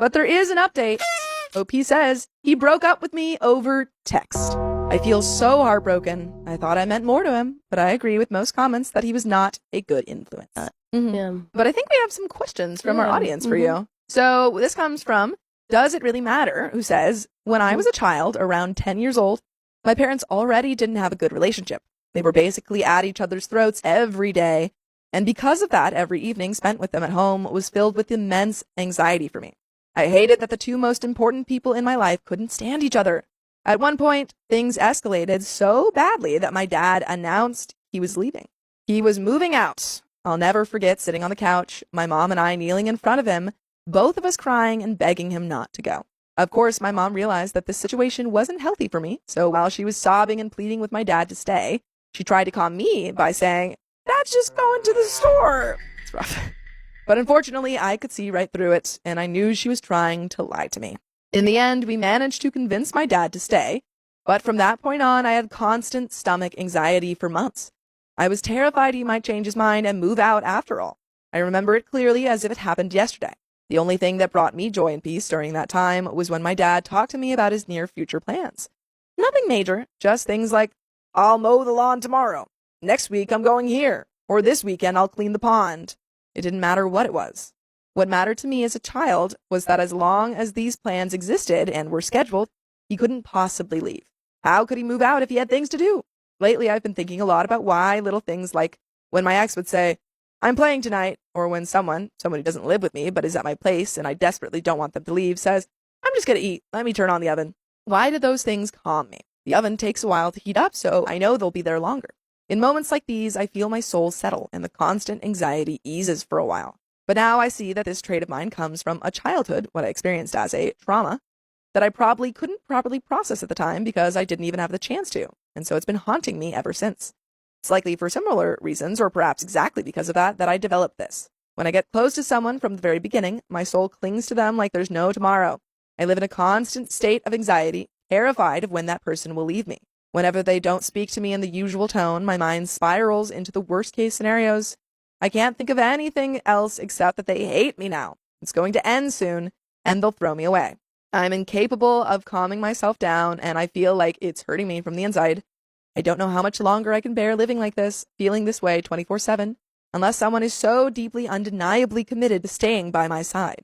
But there is an update. OP says he broke up with me over text. I feel so heartbroken. I thought I meant more to him, but I agree with most comments that he was not a good influence. Yeah. But I think we have some questions from our audience for you. So this comes from Does It Really Matter, who says, when I was a child, around 10 years old, my parents already didn't have a good relationship. They were basically at each other's throats every day. And because of that, every evening spent with them at home was filled with immense anxiety for me. I hated that the two most important people in my life couldn't stand each other. At one point, things escalated so badly that my dad announced he was leaving. He was moving out. I'll never forget sitting on the couch, my mom and I kneeling in front of him, both of us crying and begging him not to go. Of course, my mom realized that this situation wasn't healthy for me, so while she was sobbing and pleading with my dad to stay, she tried to calm me by saying, "Dad's just going to the store." It's rough. But unfortunately, I could see right through it, and I knew she was trying to lie to me. In the end, we managed to convince my dad to stay, but from that point on, I had constant stomach anxiety for months. I was terrified he might change his mind and move out after all. I remember it clearly as if it happened yesterday. The only thing that brought me joy and peace during that time was when my dad talked to me about his near future plans. Nothing major, just things like, "I'll mow the lawn tomorrow. Next week I'm going here. Or this weekend I'll clean the pond." It didn't matter what it was. What mattered to me as a child was that as long as these plans existed and were scheduled, he couldn't possibly leave. How could he move out if he had things to do? Lately, I've been thinking a lot about why little things like when my ex would say, "I'm playing tonight," or when someone who doesn't live with me but is at my place and I desperately don't want them to leave, says, "I'm just going to eat. Let me turn on the oven." Why do those things calm me? The oven takes a while to heat up, so I know they'll be there longer. In moments like these, I feel my soul settle and the constant anxiety eases for a while. But now I see that this trait of mine comes from a childhood, what I experienced as a trauma, that I probably couldn't properly process at the time because I didn't even have the chance to. And so it's been haunting me ever since. It's likely for similar reasons, or perhaps exactly because of that I developed this. When I get close to someone from the very beginning, my soul clings to them like there's no tomorrow. I live in a constant state of anxiety, terrified of when that person will leave me. Whenever they don't speak to me in the usual tone, my mind spirals into the worst case scenarios. I can't think of anything else except that they hate me now. It's going to end soon, and they'll throw me away. I'm incapable of calming myself down, and I feel like it's hurting me from the inside. I don't know how much longer I can bear living like this, feeling this way 24/7, unless someone is so deeply, undeniably committed to staying by my side.